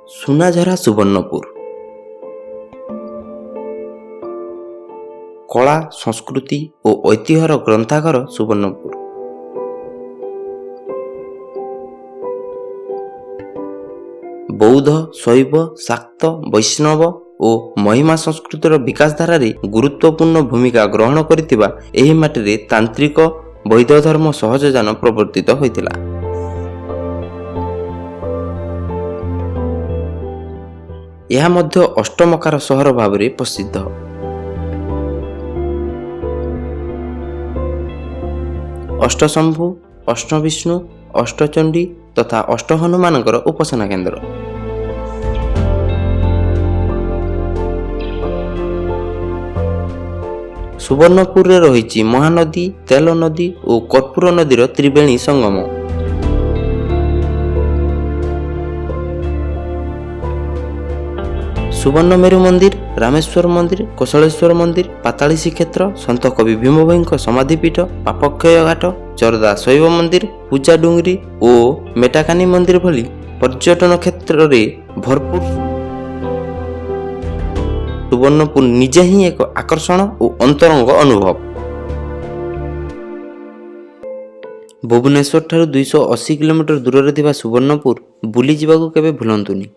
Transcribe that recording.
ସୁନାଝରା ସୁବର୍ଣ୍ଣପୁର। କଳା, ସଂସ୍କୃତି ଓ ଐତିହ୍ୟର ଗ୍ରନ୍ଥାଗାର ସୁବର୍ଣ୍ଣପୁର। ବୌଦ୍ଧ, ଶୈବ, ଶାକ୍ତ, ବୈଷ୍ଣବ ଓ ମହିମା ସଂସ୍କୃତିର ବିକାଶ ଧାରାରେ ଗୁରୁତ୍ୱପୂର୍ଣ୍ଣ ଭୂମିକା ଗ୍ରହଣ କରିଥିବା ଏହି ମାଟିରେ ତାନ୍ତ୍ରିକ ବୌଦ୍ଧ ଧର୍ମ ସହଜଯାନ ପ୍ରବର୍ତ୍ତିତ ହୋଇଥିଲା। ଏହା ମଧ୍ୟ ଅଷ୍ଟମକାର ସହର ଭାବରେ ପ୍ରସିଦ୍ଧ। ଅଷ୍ଟଶମ୍ଭୁ, ଅଷ୍ଟବିଷ୍ଣୁ, ଅଷ୍ଟଚଣ୍ଡୀ ତଥା ଅଷ୍ଟହନୁମାନଙ୍କର ଉପାସନା କେନ୍ଦ୍ର। ସୁବର୍ଣ୍ଣପୁରରେ ରହିଛି ମହାନଦୀ, ତେଲ ନଦୀ ଓ କର୍ପୂର ନଦୀର ତ୍ରିବେଣୀ ସଙ୍ଗମ। ସୁବର୍ଣ୍ଣମେରୁ ମନ୍ଦିର, ରାମେଶ୍ୱର ମନ୍ଦିର, କୋଶଳେଶ୍ୱର ମନ୍ଦିର, ପାତାଳୀ ଶ୍ରୀକ୍ଷେତ୍ର, ସନ୍ଥ କବି ଭୀମଭୋଇଙ୍କ ସମାଧିପୀଠ, ପାପକ୍ଷୟ ଘାଟ, ଚରଦା ଶୈବ ମନ୍ଦିର, ପୂଜା ଡୁଙ୍ଗରି ଓ ମେଟାକାନି ମନ୍ଦିର ଭଳି ପର୍ଯ୍ୟଟନ କ୍ଷେତ୍ରରେ ଭରପୁର। ସୁବର୍ଣ୍ଣପୁର ନିଜେ ହିଁ ଏକ ଆକର୍ଷଣ ଓ ଅନ୍ତରଙ୍ଗ ଅନୁଭବ। ଭୁବନେଶ୍ୱରଠାରୁ 280 କିଲୋମିଟର ଦୂରରେ ଥିବା ସୁବର୍ଣ୍ଣପୁର ବୁଲିଯିବାକୁ କେବେ ଭୁଲନ୍ତୁନି।